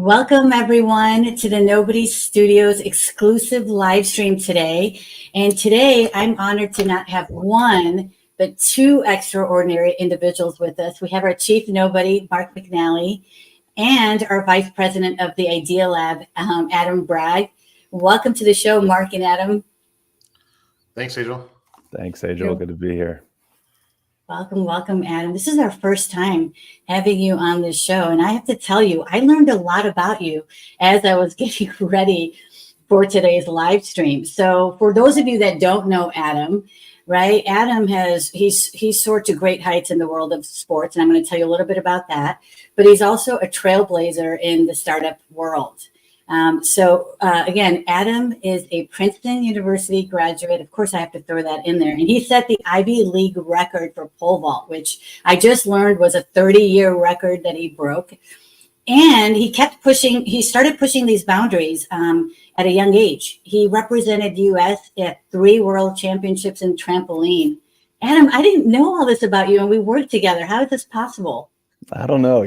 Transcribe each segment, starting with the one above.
Welcome everyone to the Nobody Studios exclusive live stream today. And today I'm honored to not have one, but two extraordinary individuals with us. We have our Chief Nobody, Mark McNally, and our Vice President of the IdeaLab, Adam Bragg. Welcome to the show, Mark and Adam. Thanks, Angel. Thanks, Angel. Good to be here. Welcome, Adam. This is our first time having you on this show. And I have to tell you, I learned a lot about you as I was getting ready for today's live stream. So for those of you that don't know Adam, right, Adam he's soared to great heights in the world of sports. And I'm going to tell you a little bit about that. But he's also a trailblazer in the startup world. Again, Adam is a Princeton University graduate. Of course, I have to throw that in there. And he set the Ivy League record for pole vault, which I just learned was a 30-year record that he broke. And he started pushing these boundaries at a young age. He represented U.S. at 3 world championships in trampoline. Adam, I didn't know all this about you, and we worked together. How is this possible? I don't know.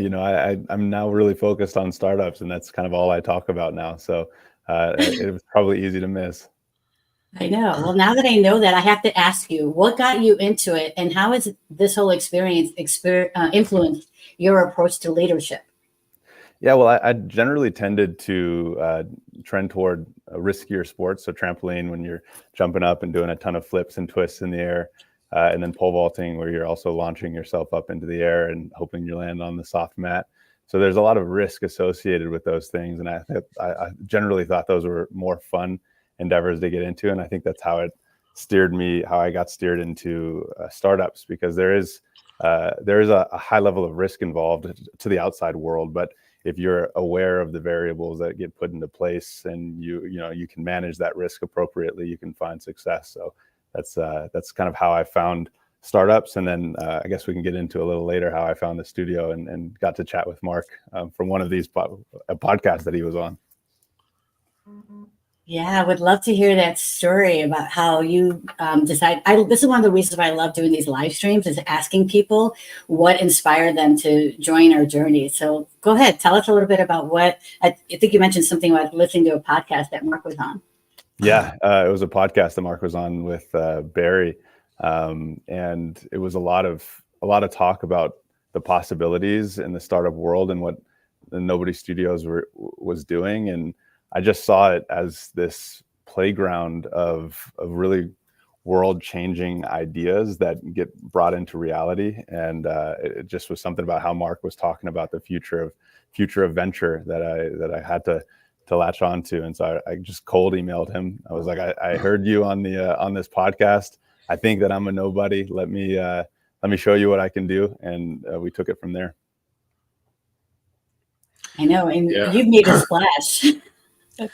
I'm now really focused on startups, and that's kind of all I talk about now. So it was probably easy to miss. I know. Well, now that I know that, I have to ask you, what got you into it, and how has this whole experience influenced your approach to leadership? Yeah, well, I generally tended to trend toward riskier sports. So trampoline, when you're jumping up and doing a ton of flips and twists in the air. And then pole vaulting, where you're also launching yourself up into the air and hoping you land on the soft mat. So there's a lot of risk associated with those things. And I generally thought those were more fun endeavors to get into. And I think that's how I got steered into startups, because there is a high level of risk involved to the outside world. But if you're aware of the variables that get put into place and you can manage that risk appropriately, you can find success. So that's kind of how I found startups. And then I guess we can get into a little later how I found the studio and got to chat with Mark from one of these podcasts that he was on. Yeah, I would love to hear that story about how you decide. This is one of the reasons why I love doing these live streams, is asking people what inspired them to join our journey. So go ahead, tell us a little bit about I think you mentioned something about listening to a podcast that Mark was on. Yeah, it was a podcast that Mark was on with Barry, and it was a lot of talk about the possibilities in the startup world and what the Nobody Studios was doing. And I just saw it as this playground of really world-changing ideas that get brought into reality. And it just was something about how Mark was talking about the future of venture that I had to latch on to. And so I just cold emailed him. I was like, I heard you on this podcast. I think that I'm a nobody. Let me show you what I can do. And we took it from there. I know. And You've made a splash.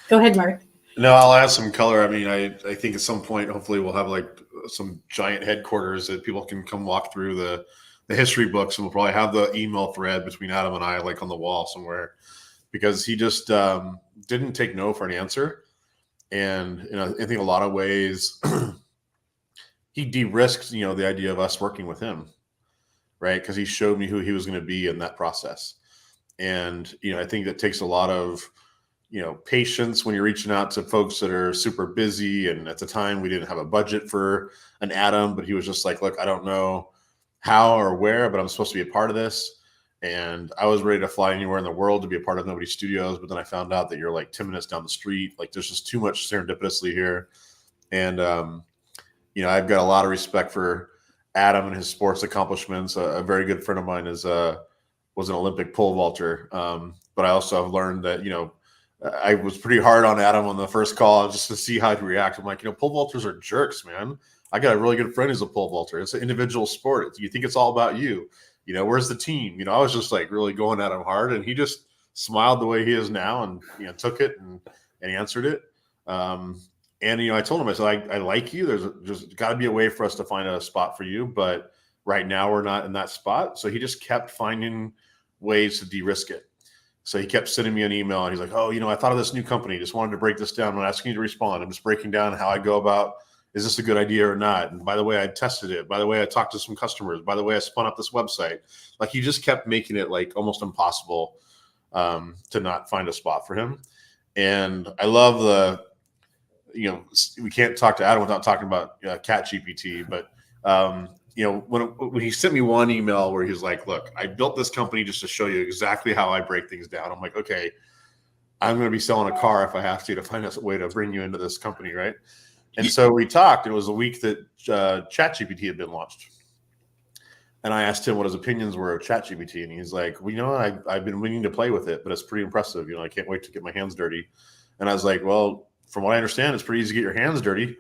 Go ahead, Mark. No, I'll add some color. I mean, I think at some point, hopefully we'll have like some giant headquarters that people can come walk through the history books, and we'll probably have the email thread between Adam and I, like on the wall somewhere, because he just didn't take no for an answer. And I think a lot of ways he de-risked the idea of us working with him, right? Because he showed me who he was going to be in that process. And I think that takes a lot of patience when you're reaching out to folks that are super busy. And at the time we didn't have a budget for an Adam, but he was just like, look, I don't know how or where, but I'm supposed to be a part of this. And I was ready to fly anywhere in the world to be a part of Nobody Studios. But then I found out that you're like 10 minutes down the street. Like there's just too much serendipitously here. And, I've got a lot of respect for Adam and his sports accomplishments. A very good friend of mine was an Olympic pole vaulter. But I also have learned that, I was pretty hard on Adam on the first call just to see how he'd react. I'm like, pole vaulters are jerks, man. I got a really good friend who's a pole vaulter. It's an individual sport. You think it's all about you. Where's the team? I was just like really going at him hard, and he just smiled the way he is now and took it and answered it. I told him, I said, I like you. There's got to be a way for us to find a spot for you, but right now we're not in that spot. So he just kept finding ways to de-risk it. So he kept sending me an email, and he's like, oh, I thought of this new company. Just wanted to break this down. I'm not asking you to respond. I'm just breaking down how I go about, is this a good idea or not? And by the way, I tested it. By the way, I talked to some customers. By the way, I spun up this website. Like he just kept making it like almost impossible to not find a spot for him. And I love we can't talk to Adam without talking about Cat GPT, but when he sent me one email where he's like, look, I built this company just to show you exactly how I break things down. I'm like, okay, I'm going to be selling a car if I have to find a way to bring you into this company, right? And so we talked. It was a week that ChatGPT had been launched. And I asked him what his opinions were of ChatGPT. And he's like, well, I've been meaning to play with it, but it's pretty impressive. I can't wait to get my hands dirty. And I was like, well, from what I understand, it's pretty easy to get your hands dirty.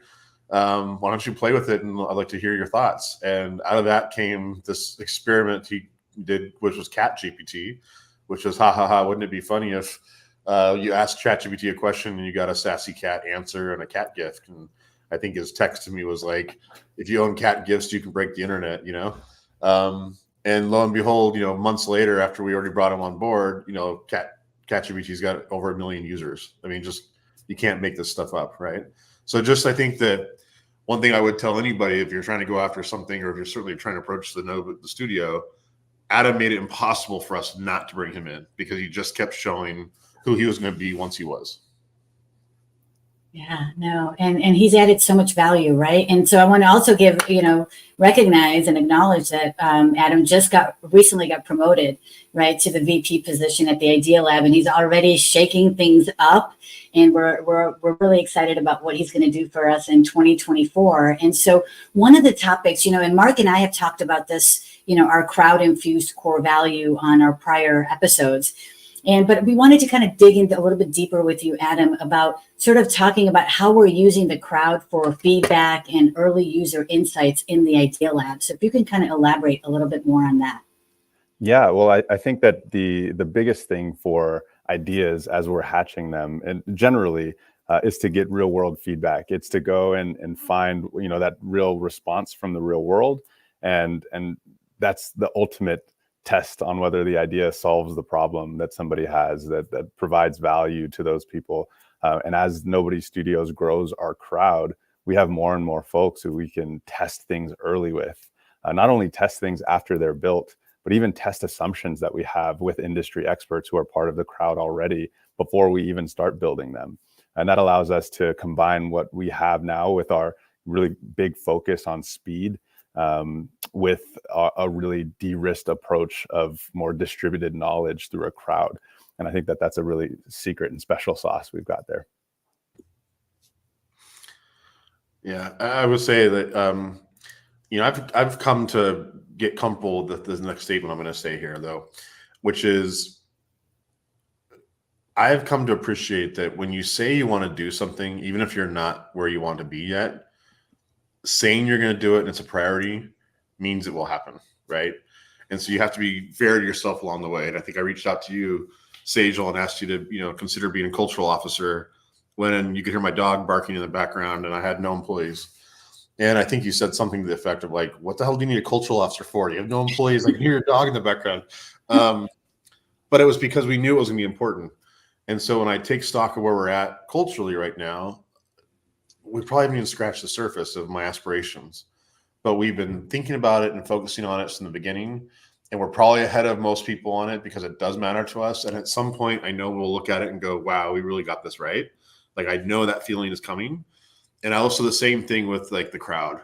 Why don't you play with it? And I'd like to hear your thoughts. And out of that came this experiment he did, which was Cat GPT, which was, wouldn't it be funny if you asked ChatGPT a question and you got a sassy cat answer and a cat gift? And I think his text to me was like, if you own cat gifts, you can break the internet, and lo and behold, months later, after we already brought him on board, ChatGPT's got over 1 million users. I mean, you can't make this stuff up, right? So I think that one thing I would tell anybody, if you're trying to go after something, or if you're certainly trying to approach the studio, Adam made it impossible for us not to bring him in, because he just kept showing who he was going to be once he was. Yeah, no. And he's added so much value, right? And so I want to also recognize and acknowledge that Adam just recently got promoted, right, to the VP position at the IdeaLab, and he's already shaking things up. And we're really excited about what he's going to do for us in 2024. And so one of the topics, and Mark and I have talked about this, our crowd-infused core value on our prior episodes. But we wanted to kind of dig into a little bit deeper with you, Adam, about sort of talking about how we're using the crowd for feedback and early user insights in the IdeaLab. So if you can kind of elaborate a little bit more on that. Yeah, well, I think that the biggest thing for ideas as we're hatching them, and generally, is to get real world feedback. It's to go and find that real response from the real world, and that's the ultimate test on whether the idea solves the problem that somebody has, that provides value to those people. And as Nobody Studios grows our crowd, we have more and more folks who we can test things early with. Not only test things after they're built, but even test assumptions that we have with industry experts who are part of the crowd already before we even start building them. And that allows us to combine what we have now with our really big focus on speed, with a really de-risked approach of more distributed knowledge through a crowd. And I think that that's a really secret and special sauce we've got there. Yeah, I would say that, I've come to get comfortable with the next statement I'm going to say here, though, which is I've come to appreciate that when you say you want to do something, even if you're not where you want to be yet, saying you're going to do it and it's a priority means it will happen, right? And so you have to be fair to yourself along the way. And I think I reached out to you, Sejal, and asked you to, consider being a cultural officer when you could hear my dog barking in the background and I had no employees. And I think you said something to the effect of like, what the hell do you need a cultural officer for? You have no employees. I can hear your dog in the background. But it was because we knew it was going to be important. And so when I take stock of where we're at culturally right now, we probably haven't even scratched the surface of my aspirations, but we've been thinking about it and focusing on it from the beginning. And we're probably ahead of most people on it because it does matter to us. And at some point, I know we'll look at it and go, wow, we really got this right. Like, I know that feeling is coming. And also the same thing with like the crowd.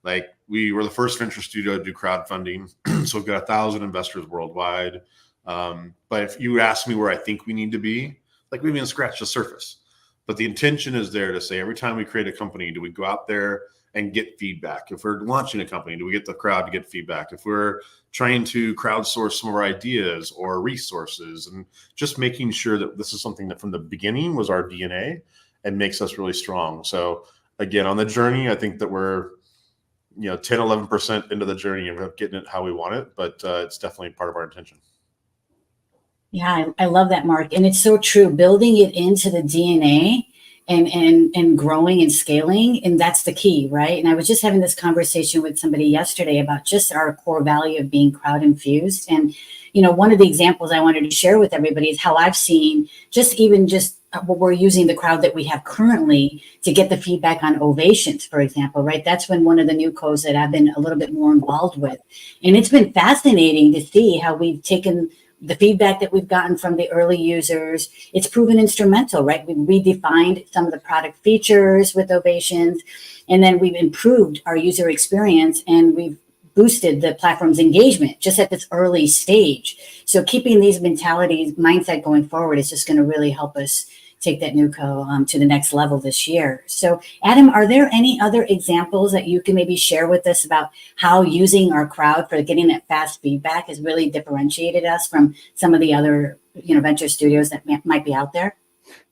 Like, we were the first venture studio to do crowdfunding. So we've got 1,000 investors worldwide. But if you ask me where I think we need to be, like, we haven't even scratched the surface. But the intention is there to say every time we create a company, do we go out there and get feedback? If we're launching a company, do we get the crowd to get feedback? If we're trying to crowdsource some of our ideas or resources, and just making sure that this is something that from the beginning was our DNA and makes us really strong. So again, on the journey, I think that we're 10, 11% into the journey of getting it how we want it, but it's definitely part of our intention. Yeah, I love that, Mark. And it's so true. Building it into the DNA and growing and scaling, and that's the key, right? And I was just having this conversation with somebody yesterday about just our core value of being crowd infused. And, one of the examples I wanted to share with everybody is how I've seen just what we're using the crowd that we have currently to get the feedback on ovations, for example, right? That's been one of the new codes that I've been a little bit more involved with. And it's been fascinating to see how we've taken the feedback that we've gotten from the early users, it's proven instrumental, right? We redefined some of the product features with Ovations, and then we've improved our user experience, and we've boosted the platform's engagement just at this early stage. So keeping these mindset going forward is just going to really help us take that NewCo to the next level this year. So Adam, are there any other examples that you can maybe share with us about how using our crowd for getting that fast feedback has really differentiated us from some of the other venture studios that might be out there?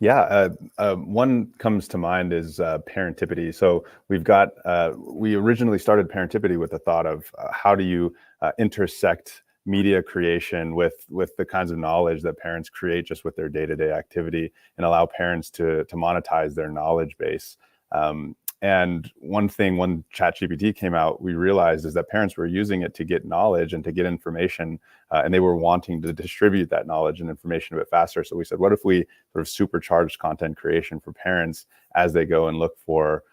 Yeah, one comes to mind is Parentipity. So we originally started Parentipity with the thought of how do you intersect media creation with the kinds of knowledge that parents create just with their day-to-day activity, and allow parents to monetize their knowledge base. And when ChatGPT came out, we realized is that parents were using it to get knowledge and to get information, and they were wanting to distribute that knowledge and information a bit faster. So we said, what if we sort of supercharged content creation for parents as they go and look for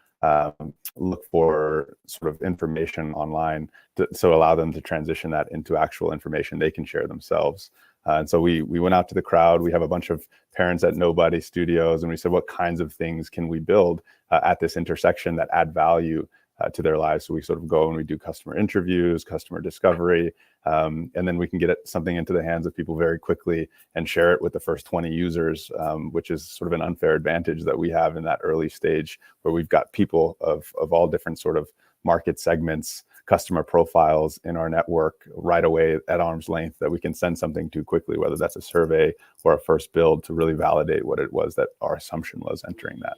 sort of information online, so allow them to transition that into actual information they can share themselves. And so we went out to the crowd. We have a bunch of parents at Nobody Studios, and we said, what kinds of things can we build at this intersection that add value to their lives? So we sort of go and we do customer interviews, customer discovery, and then we can get something into the hands of people very quickly and share it with the first 20 users, which is sort of an unfair advantage that we have in that early stage, where we've got people of all different sort of market segments, customer profiles in our network right away at arm's length that we can send something to quickly, whether that's a survey or a first build, to really validate what it was that our assumption was entering that.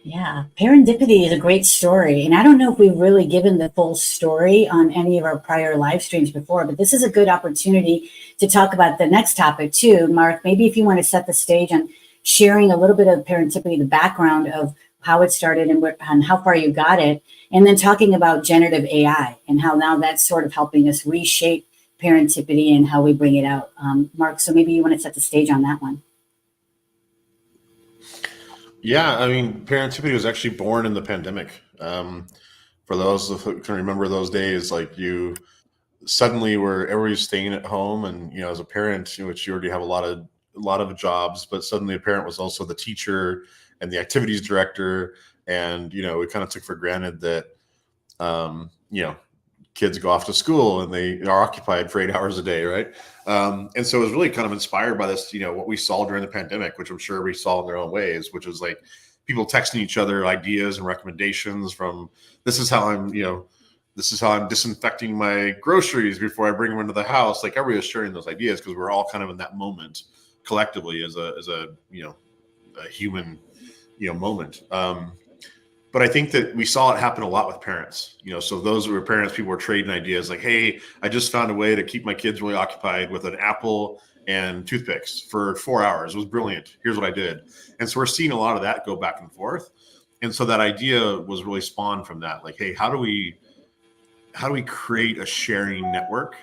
Yeah, Parentipity is a great story. And I don't know if we've really given the full story on any of our prior live streams before, but this is a good opportunity to talk about the next topic too. Mark, maybe if you want to set the stage on sharing a little bit of Parentipity, the background of how it started and how far you got it, and then talking about generative AI and how now that's sort of helping us reshape Parentipity and how we bring it out. Mark, so maybe you want to set the stage on that one. Yeah, I mean, Parentipity was actually born in the pandemic. For those who can remember those days, like you suddenly everybody's staying at home, and as a parent, which you already have a lot of jobs, but suddenly a parent was also the teacher and the activities director, and we kind of took for granted that kids go off to school and they are occupied for 8 hours a day, right? And so it was really kind of inspired by this, what we saw during the pandemic, which I'm sure we saw in their own ways, which was like people texting each other ideas and recommendations from this is how I'm disinfecting my groceries before I bring them into the house. Like everybody was sharing those ideas because we're all kind of in that moment collectively as a human moment. But I think that we saw it happen a lot with parents, so those who were parents, people were trading ideas like, hey, I just found a way to keep my kids really occupied with an apple and toothpicks for 4 hours. It was brilliant. Here's what I did. And so we're seeing a lot of that go back and forth. And so that idea was really spawned from that. Like, hey, how do we create a sharing network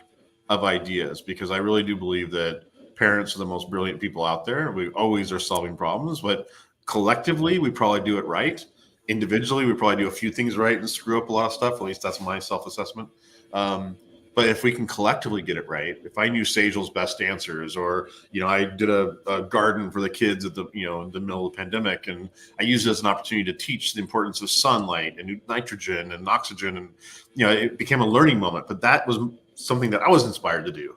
of ideas? Because I really do believe that parents are the most brilliant people out there. We always are solving problems, but collectively, we probably do it right. Individually, we probably do a few things right and screw up a lot of stuff. At least that's my self-assessment. But if we can collectively get it right, if I knew Sagel's best answers, or I did a garden for the kids at the in the middle of the pandemic, and I used it as an opportunity to teach the importance of sunlight and nitrogen and oxygen, and it became a learning moment. But that was something that I was inspired to do.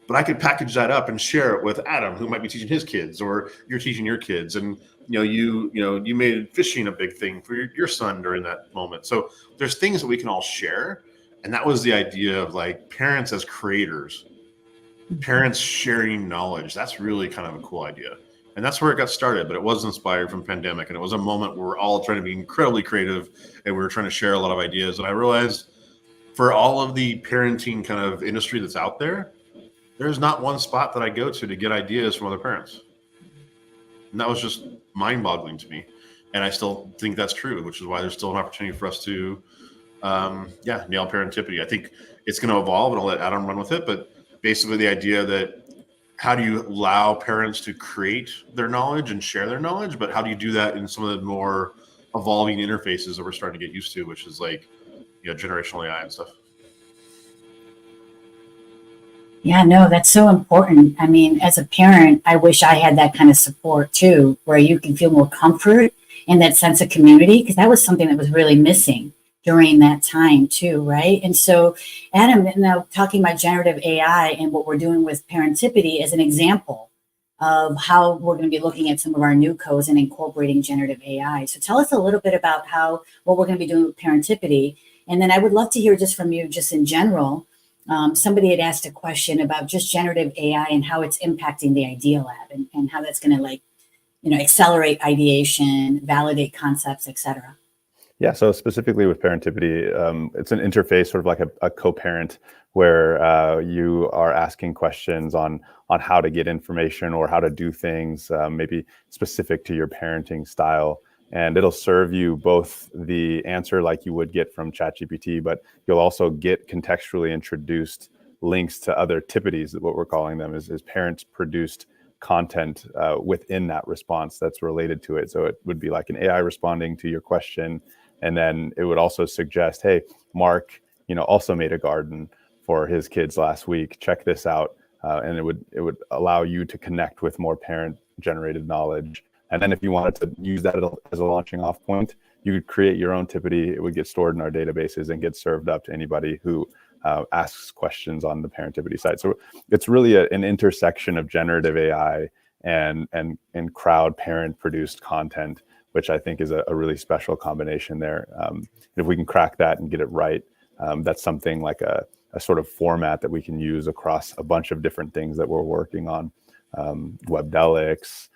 But I could package that up and share it with Adam, who might be teaching his kids, or you're teaching your kids, and you made fishing a big thing for your son during that moment. So there's things that we can all share, and that was the idea of like parents as creators, parents sharing knowledge. That's really kind of a cool idea, and that's where it got started. But it was inspired from pandemic, and it was a moment where we're all trying to be incredibly creative, and we were trying to share a lot of ideas. And I realized for all of the parenting kind of industry that's out there, there's not one spot that I go to get ideas from other parents. And that was just mind-boggling to me. And I still think that's true, which is why there's still an opportunity for us to, nail Parentipity. I think it's going to evolve, and I'll let Adam run with it. But basically the idea that how do you allow parents to create their knowledge and share their knowledge, but how do you do that in some of the more evolving interfaces that we're starting to get used to, which is like, generational AI and stuff. Yeah, no, that's so important. I mean, as a parent, I wish I had that kind of support too, where you can feel more comfort and that sense of community, because that was something that was really missing during that time too, right? And so, Adam, now talking about generative AI and what we're doing with parentipity as an example of how we're going to be looking at some of our new codes and incorporating generative AI. So tell us a little bit about how what we're going to be doing with parentipity. And then I would love to hear just from you, just in general. Somebody had asked a question about just generative AI and how it's impacting the IdeaLab and how that's going to accelerate ideation, validate concepts, etc. Yeah, so specifically with parentipity, it's an interface, sort of like a co-parent, where you are asking questions on how to get information or how to do things, maybe specific to your parenting style. And it'll serve you both the answer like you would get from ChatGPT, but you'll also get contextually introduced links to other tippities. What we're calling them is parents produced content within that response that's related to it. So it would be like an AI responding to your question, and then it would also suggest, hey, Mark, also made a garden for his kids last week. Check this out. And it would allow you to connect with more parent generated knowledge. And then if you wanted to use that as a launching off point, you could create your own tippity. It would get stored in our databases and get served up to anybody who asks questions on the parentipity side. So it's really an intersection of generative AI and crowd parent produced content, which I think is a really special combination there. If we can crack that and get it right, that's something like a sort of format that we can use across a bunch of different things that we're working on. Webdelics,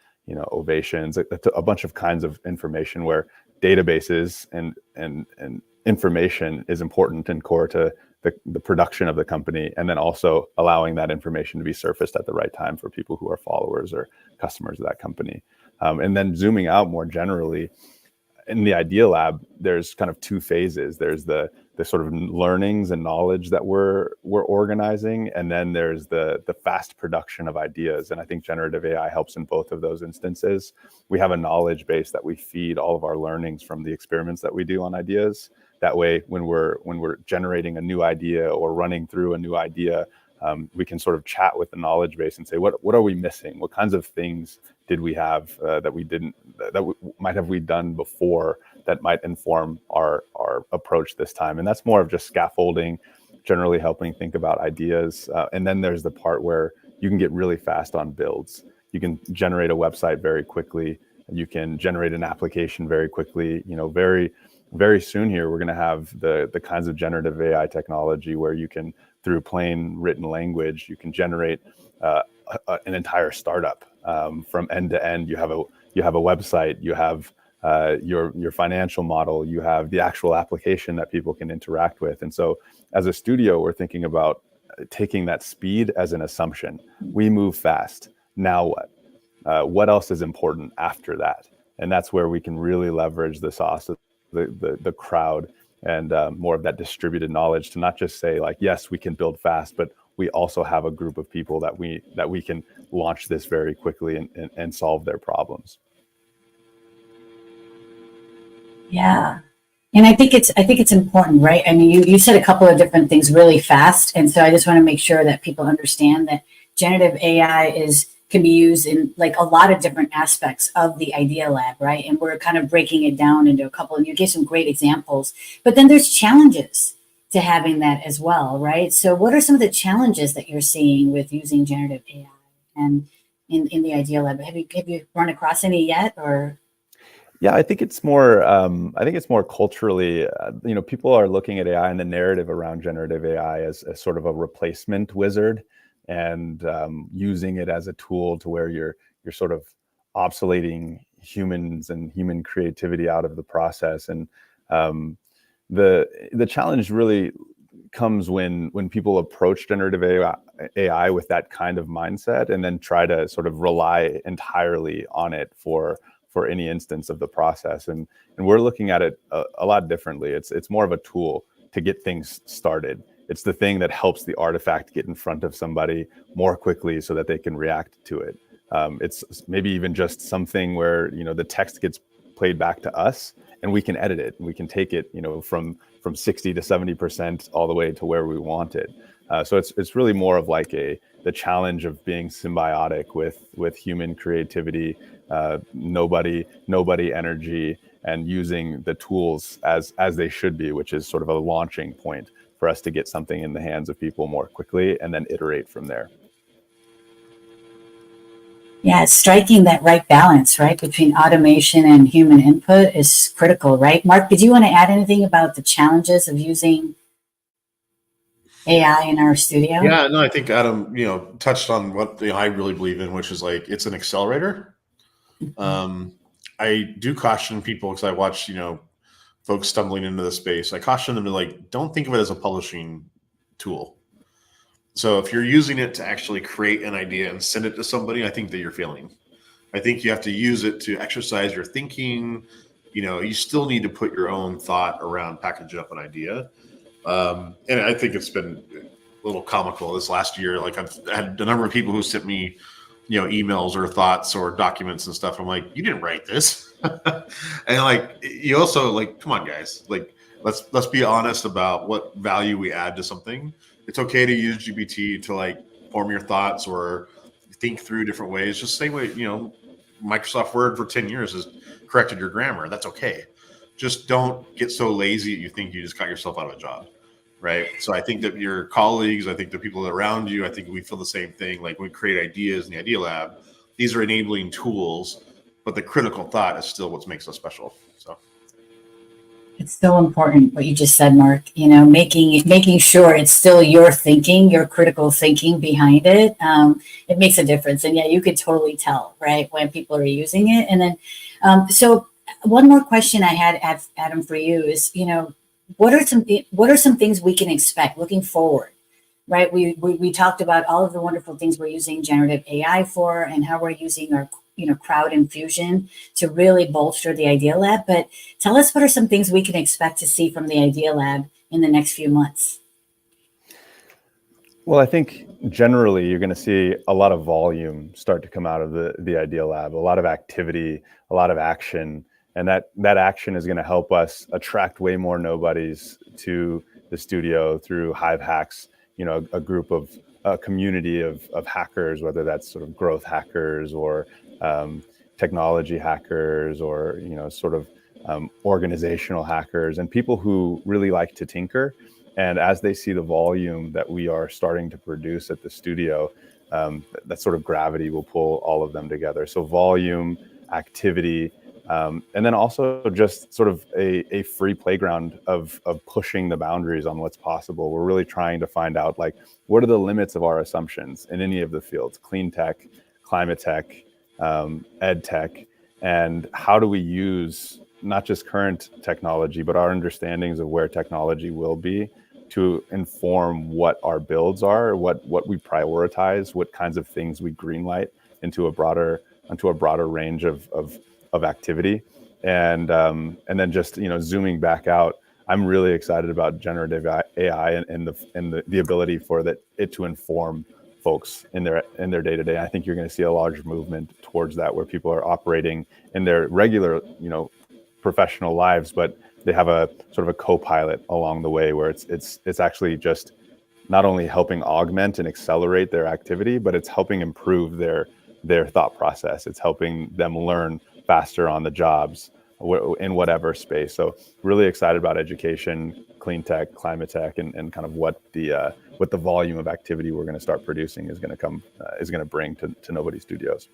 ovations, a bunch of kinds of information where databases and information is important and core to the production of the company, and then also allowing that information to be surfaced at the right time for people who are followers or customers of that company. And then zooming out more generally, in the IdeaLab, there's kind of two phases. There's the sort of learnings and knowledge that we're organizing, and then there's the fast production of ideas. And I think generative AI helps in both of those instances. We have a knowledge base that we feed all of our learnings from the experiments that we do on ideas. That way, when we're generating a new idea or running through a new idea, we can sort of chat with the knowledge base and say, what are we missing? What kinds of things did we have that we didn't, might have we done before that might inform our approach this time? And that's more of just scaffolding, generally helping think about ideas. And then there's the part where you can get really fast on builds. You can generate a website very quickly. You can generate an application very quickly. Very, very soon here, we're going to have the kinds of generative AI technology where you can, through plain written language, you can generate an entire startup from end to end. You have a website, you have your financial model, you have the actual application that people can interact with. And so as a studio, we're thinking about taking that speed as an assumption. We move fast. Now what? What else is important after that? And that's where we can really leverage the sauce of the crowd and more of that distributed knowledge to not just say like, yes, we can build fast, but we also have a group of people that we can launch this very quickly and solve their problems. Yeah. And I think it's important, right? I mean, you said a couple of different things really fast. And so I just want to make sure that people understand that generative AI can be used in like a lot of different aspects of the IdeaLab, right? And we're kind of breaking it down into a couple, and you gave some great examples, but then there's challenges to having that as well, right? So what are some of the challenges that you're seeing with using generative AI and in the IdeaLab? Have you run across any yet, or? Yeah, I think it's more. I think it's more culturally. People are looking at AI and the narrative around generative AI as sort of a replacement wizard, and using it as a tool to where you're sort of obsoleting humans and human creativity out of the process. And the challenge really comes when people approach generative AI with that kind of mindset, and then try to sort of rely entirely on it for any instance of the process. And we're looking at it a lot differently. It's more of a tool to get things started. It's the thing that helps the artifact get in front of somebody more quickly so that they can react to it. It's maybe even just something where the text gets played back to us and we can edit it, and we can take it from 60 to 70% all the way to where we want it. So it's really more of like the challenge of being symbiotic with human creativity, nobody energy, and using the tools as they should be, which is sort of a launching point for us to get something in the hands of people more quickly and then iterate from there. Yeah, striking that right balance, right, between automation and human input is critical, right? Mark, did you want to add anything about the challenges of using AI in our studio? Yeah, no, I think Adam, touched on what I really believe in, which is like it's an accelerator. I do caution people because I watch, folks stumbling into the space. I caution them to like, don't think of it as a publishing tool. So if you're using it to actually create an idea and send it to somebody, I think that you're failing. I think you have to use it to exercise your thinking. You still need to put your own thought around packaging up an idea. And I think it's been a little comical this last year. Like I've had a number of people who sent me, emails or thoughts or documents and stuff. I'm like, you didn't write this. And like, you also like, come on guys, like, let's be honest about what value we add to something. It's okay to use GPT to like form your thoughts or think through different ways. Just the same way, Microsoft Word for 10 years has corrected your grammar. That's okay. Just don't get so lazy that you think you just got yourself out of a job. Right. So I think that your colleagues, I think the people around you, I think we feel the same thing. Like when we create ideas in the IdeaLab, these are enabling tools, but the critical thought is still what makes us special. So it's so important what you just said, Mark, making sure it's still your thinking, your critical thinking behind it. It makes a difference. And yeah, you could totally tell, right, when people are using it. And then, so one more question I had, Adam, for you is, what are some things we can expect looking forward, right? We talked about all of the wonderful things we're using generative AI for and how we're using our crowd infusion to really bolster the IdeaLab. But tell us, what are some things we can expect to see from the IdeaLab in the next few months? Well, I think generally you're going to see a lot of volume start to come out of the IdeaLab, a lot of activity, a lot of action. And that action is going to help us attract way more nobodies to the studio through Hive Hacks, a group of a community of hackers, whether that's sort of growth hackers or technology hackers or, organizational hackers and people who really like to tinker. And as they see the volume that we are starting to produce at the studio, that sort of gravity will pull all of them together. So volume, activity, and then also just sort of a free playground of pushing the boundaries on what's possible. We're really trying to find out, like, what are the limits of our assumptions in any of the fields, clean tech, climate tech, ed tech, and how do we use not just current technology, but our understandings of where technology will be to inform what our builds are, what we prioritize, what kinds of things we greenlight into a broader range of activity. And then just, zooming back out, I'm really excited about generative AI and the ability for it to inform folks in their day-to-day. I think you're going to see a large movement towards that, where people are operating in their regular, professional lives, but they have a sort of a co-pilot along the way, where it's actually just not only helping augment and accelerate their activity, but it's helping improve their thought process. It's helping them learn faster on the jobs in whatever space. So really excited about education, clean tech, climate tech, and kind of what the volume of activity we're going to start producing is going to bring to Nobody Studios.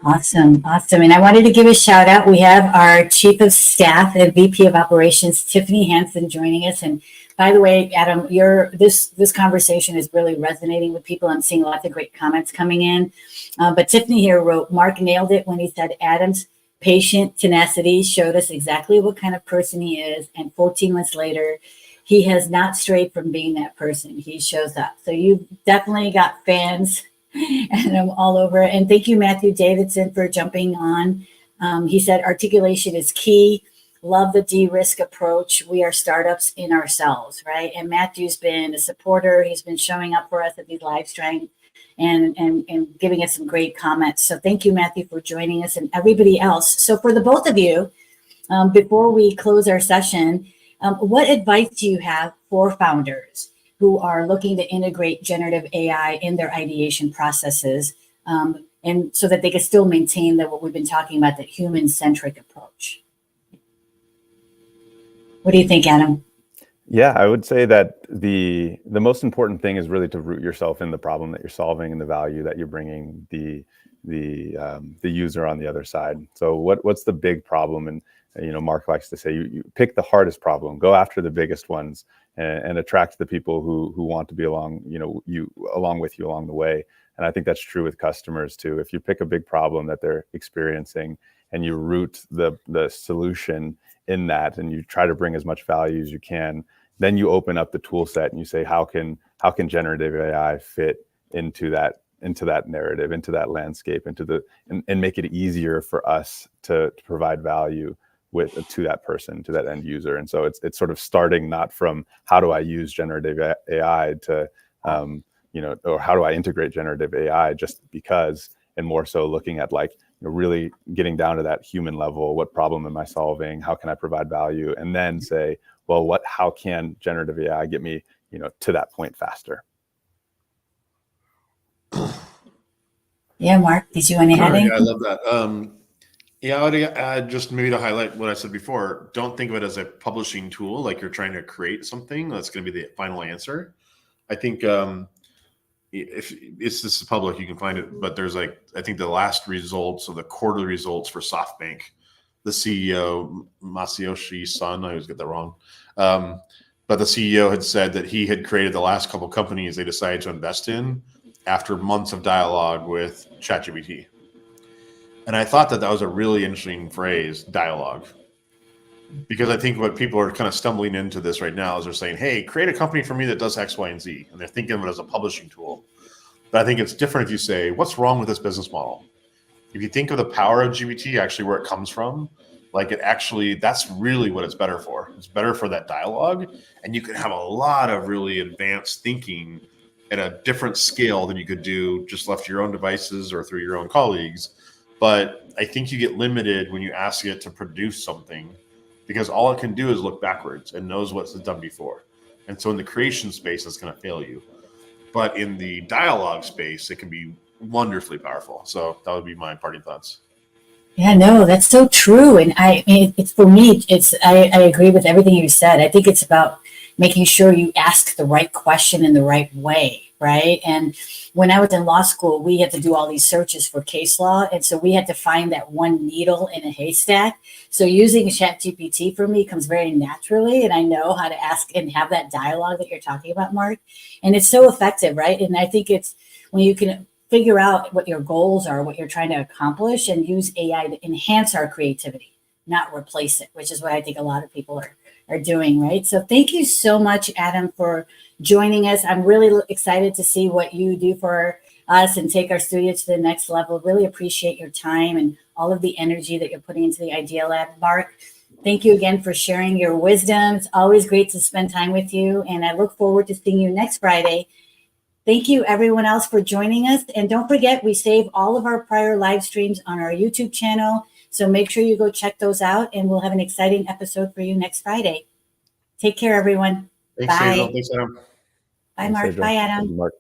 Awesome. And I wanted to give a shout out. We have our Chief of Staff and VP of Operations, Tiffany Hansen, joining us. And by the way, Adam, this conversation is really resonating with people. I'm seeing lots of great comments coming in. But Tiffany here wrote, Mark nailed it when he said Adam's patient tenacity showed us exactly what kind of person he is. And 14 months later, he has not strayed from being that person. He shows up. So you definitely got fans. And I'm all over. And thank you, Matthew Davidson, for jumping on. He said articulation is key. Love the de-risk approach. We are startups in ourselves, right? And Matthew's been a supporter. He's been showing up for us at these live streams and giving us some great comments. So thank you, Matthew, for joining us, and everybody else. So for the both of you, before we close our session, What advice do you have for founders who are looking to integrate generative AI in their ideation processes, and so that they can still maintain what we've been talking about, that human-centric approach? What do you think, Adam? Yeah, I would say that the most important thing is really to root yourself in the problem that you're solving and the value that you're bringing the user on the other side. So what's the big problem? And Mark likes to say, you pick the hardest problem, go after the biggest ones, and attract the people who want to be along with you along the way. And I think that's true with customers too. If you pick a big problem that they're experiencing and you root the solution in that, and you try to bring as much value as you can, then you open up the tool set and you say, how can generative AI fit into that narrative, into that landscape, and make it easier for us to provide value to that person, to that end user. And so it's sort of starting not from how do I use generative AI to or how do I integrate generative AI just because, and more so looking at really getting down to that human level. What problem am I solving? How can I provide value? And then say, well, how can generative AI get me to that point faster? Yeah, Mark, did you want to add anything? Yeah, I love that. I would add, just maybe to highlight what I said before, don't think of it as a publishing tool, like you're trying to create something that's going to be the final answer. I think if this is public, you can find it, but there's I think the last results, or the quarterly results for SoftBank, the CEO, Masayoshi Son, I always get that wrong. But the CEO had said that he had created the last couple companies they decided to invest in after months of dialogue with ChatGPT. And I thought that was a really interesting phrase, dialogue. Because I think what people are kind of stumbling into this right now is they're saying, hey, create a company for me that does X, Y, and Z. And they're thinking of it as a publishing tool. But I think it's different if you say, what's wrong with this business model? If you think of the power of GPT, actually where it comes from, that's really what it's better for. It's better for that dialogue. And you can have a lot of really advanced thinking at a different scale than you could do just left to your own devices or through your own colleagues. But I think you get limited when you ask it to produce something, because all it can do is look backwards and knows what's done before. And so in the creation space, it's going to fail you. But in the dialogue space, it can be wonderfully powerful. So that would be my parting thoughts. Yeah, no, that's so true. And it's for me, I agree with everything you said. I think it's about making sure you ask the right question in the right way, right? And when I was in law school, we had to do all these searches for case law. And so we had to find that one needle in a haystack. So using ChatGPT for me comes very naturally. And I know how to ask and have that dialogue that you're talking about, Mark. And it's so effective, right? And I think it's when you can figure out what your goals are, what you're trying to accomplish, and use AI to enhance our creativity, not replace it, which is what I think a lot of people are doing, right? So thank you so much, Adam, for joining us. I'm really excited to see what you do for us and take our studio to the next level. Really appreciate your time and all of the energy that you're putting into the IdeaLab. Mark, thank you again for sharing your wisdom. It's always great to spend time with you, and I look forward to seeing you next Friday. Thank you, everyone else, for joining us. And don't forget, we save all of our prior live streams on our YouTube channel. So make sure you go check those out, and we'll have an exciting episode for you next Friday. Take care, everyone. Thanks, Bye. Hazel. Thanks, Adam. Bye, Mark. Bye, Adam. Mark.